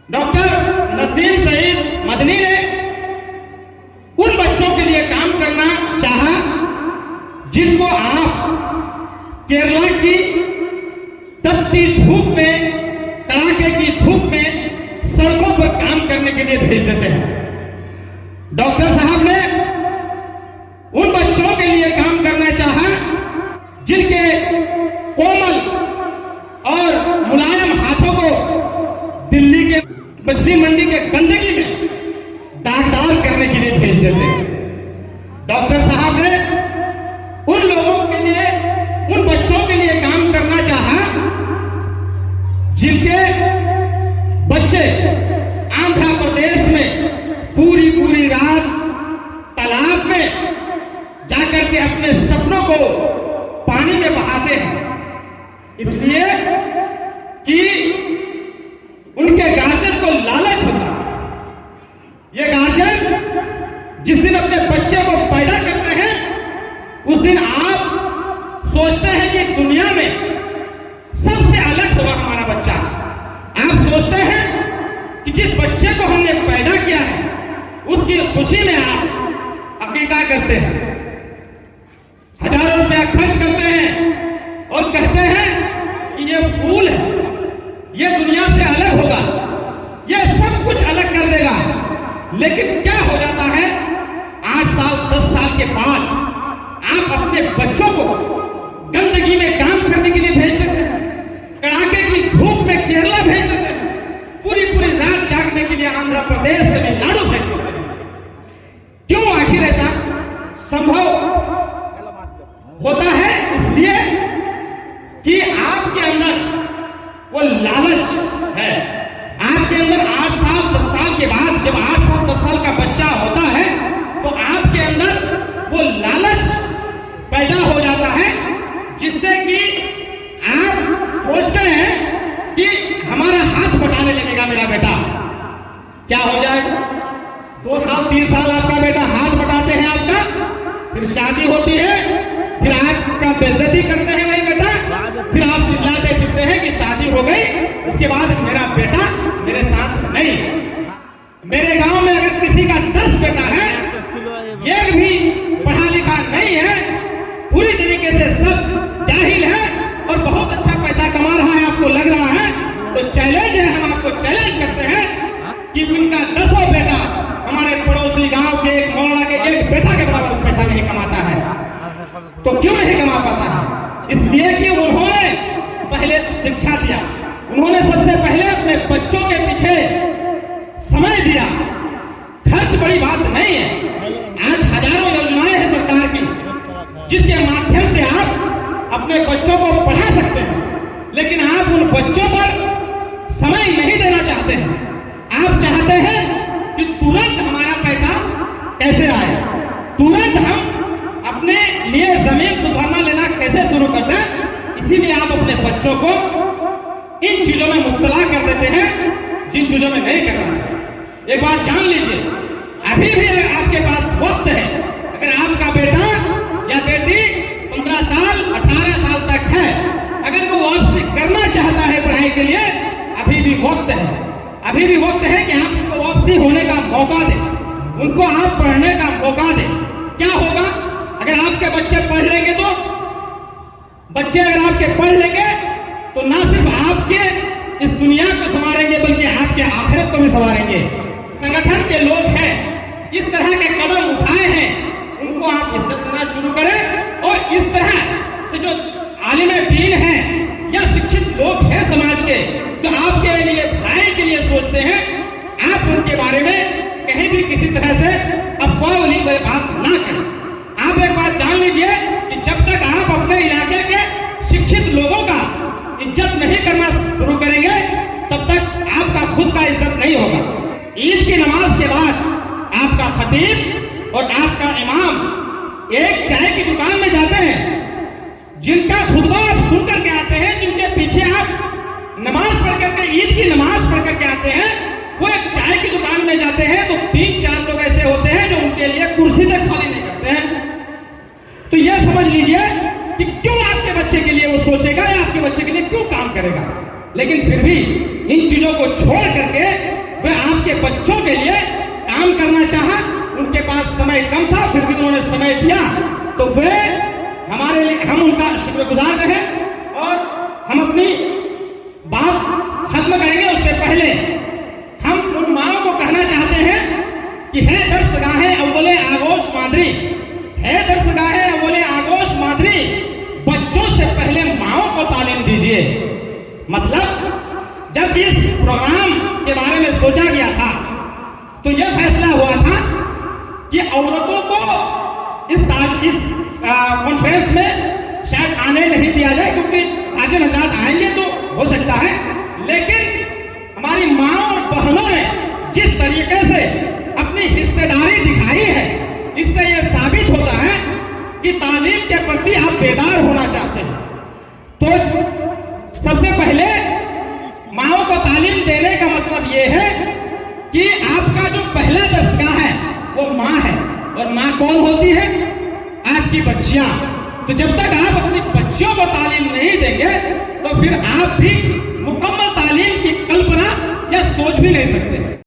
Doctor Naseem Saeed Madani ने उन बच्चों के लिए काम करना चाहा जिनको आप केरला की तपती धूप में, कड़ाके की धूप में सड़कों पर काम करने के लिए भेज देते हैं। डॉक्टर साहब ने उन बच्चों के लिए काम करना चाहा जिनके कोमल और मुलायम हाथों को दिल्ली के मछली मंडी के गंदगी में दागदार करने के लिए भेज देते हैं। डॉक्टर साहब ने उन लोगों के लिए, उन बच्चों के लिए काम करना चाहा जिनके बच्चे आंध्र प्रदेश में पूरी पूरी रात तालाब में जाकर के अपने सपनों को पानी में बहाते हैं, इसलिए कि उनके गार्जियन को लालच होता है। ये गार्जियन जिस दिन अपने बच्चे को पैदा करते हैं उस दिन आप सोचते हैं कि दुनिया में सबसे अलग होगा हमारा बच्चा। आप सोचते हैं कि जिस बच्चे को हमने पैदा किया है उसकी खुशी में आप अकीका करते हैं, हजारों रुपया खर्च करते हैं और कहते हैं कि ये फूल है, ये दुनिया से अलग होगा, ये सब कुछ अलग कर देगा। लेकिन क्या हो जाता है, 8 साल 10 साल के बाद आप अपने बच्चों को गंदगी में काम करने के लिए भेज देते हैं, कड़ाके की धूप में केरला भेज देते हैं, पूरी पूरी रात जागने के लिए आंध्र प्रदेश तमिलनाडु भेज देते हैं। क्यों आखिर ऐसा संभव होता है? इसलिए कि आपके अंदर वो लालच है। आपके अंदर 8 साल 10 साल के बाद, जब 8 साल 10 साल का बच्चा होता है तो आपके अंदर वो लालच पैदा हो जाता है जिससे कि आप सोचते हैं कि हमारा हाथ बटाने लगेगा मेरा बेटा। क्या हो जाएगा? 2 साल 3 साल आपका बेटा हाथ बटाते हैं आपका, फिर शादी होती है, फिर आपका बेइज्जती करते हैं नहीं बेटा, फिर आप चिल्लाते फिरते हैं कि शादी हो गई, उसके बाद मेरा बेटा मेरे साथ नहीं। मेरे गांव में अगर किसी का 10 बेटा है, एक भी पढ़ा लिखा नहीं है, पूरी तरीके से सब जाहिल है और बहुत अच्छा पैसा कमा रहा है, आपको लग रहा है, तो चैलेंज है, हम आपको चैलेंज करते हैं कि उनका 10वां बेटा हमारे पड़ोसी गांव के एक मोहल्ला के एक बेटा के बराबर पैसा नहीं कमाता है। तो क्यों नहीं कमा पाता है? इसलिए कि उन्होंने पहले शिक्षा दिया, उन्होंने सबसे पहले अपने बच्चों के पीछे समय दिया। खर्च बड़ी बात नहीं है। आज हजारों योजनाएं हैं सरकार की जिसके माध्यम से आप अपने बच्चों को पढ़ा सकते हैं, लेकिन आप उन बच्चों पर समय नहीं देना चाहते हैं। आप चाहते हैं कि तुरंत हमारा पैसा कैसे आए, तुरंत हम अपने लिए जमीन सुधारना लेना कैसे शुरू कर दें। इसीलिए आप अपने बच्चों को इन चीजों में मुब्तला कर देते हैं जिन चीजों में नहीं करना चाहिए। एक बात जान लीजिए, अभी भी आपके पास वक्त है। अगर आपका बेटा या बेटी 15 साल 18 साल तक है, अगर वो वापसी करना चाहता है पढ़ाई के लिए, अभी भी वक्त है। अभी भी वक्त है कि आप उनको वापसी होने का मौका दें, उनको आप पढ़ने का मौका दें। क्या होगा अगर आपके बच्चे पढ़ लेंगे? तो बच्चे अगर आपके पढ़ लेंगे तो ना सिर्फ आपके इस दुनिया को संवारेंगे बल्कि आपके आखिरत को भी संवारेंगे। संगठन के लोग हैं, इस तरह के कदम उठाए हैं, उनको आप इज्जत देना शुरू करें और इस तरह से जो आलिम दीन हैं या शिक्षित लोग हैं समाज के, जो आपके लिए भलाई के लिए सोचते हैं, आप उनके बारे में कहीं भी किसी तरह से अफवाह वाली बात ना करें। आप एक बात जान लीजिए कि जब तक आप अपने इलाके के शिक्षित लोगों का इज्जत नहीं करना शुरू करेंगे, तब तक आपका खुद का इज्जत नहीं होगा। ईद की नमाज के बाद आपका खतीब और आपका इमाम एक चाय की दुकान में जाते हैं, जिनका खुतबा आप सुन करके आते हैं, जिनके पीछे आप नमाज पढ़ करके, ईद की नमाज पढ़ करके आते हैं, वो एक चाय की दुकान में जाते हैं तो 3-4 लोग ऐसे होते हैं जो उनके लिए कुर्सी तक खाली नहीं करते हैं। तो यह समझ लीजिए कि क्यों आपके बच्चे के लिए वो सोचेगा या आपके बच्चे के लिए क्यों काम करेगा। लेकिन फिर भी इन चीजों को छोड़ करके बच्चों के लिए काम करना चाहा। उनके पास समय कम था, फिर भी उन्होंने समय दिया, तो वे हमारे लिए, हम उनका शुक्रगुजार रहे। और हम अपनी बात खत्म करेंगे उससे पहले हम उन माओं को कहना चाहते हैं कि है दर्शगाहे अव्वले आगोश मादरी, है दर्शगाहे अव्वले आगोश मादरी, बच्चों से पहले माओं को तालीम दीजिए। मतलब जब इस प्रोग्राम के बारे में सोचा गया था तो यह फैसला हुआ था कि औरतों को इस कॉन्फ्रेंस में शायद आने नहीं दिया जाए, क्योंकि आगे हजरात आएंगे तो हो सकता है, लेकिन हमारी माँ और बहनों ने जिस तरीके से अपनी हिस्सेदारी दिखाई है, इससे यह साबित होता है कि तालीम के प्रति आप बेदार होना चाहते हैं। तो सबसे पहले माओ को तालीम देने का मतलब यह है कि आपका जो पहला दर्शगाह है वो माँ है, और माँ कौन होती है? आपकी बच्चियां। तो जब तक आप अपनी बच्चियों को तालीम नहीं देंगे तो फिर आप भी मुकम्मल तालीम की कल्पना या सोच भी नहीं सकते।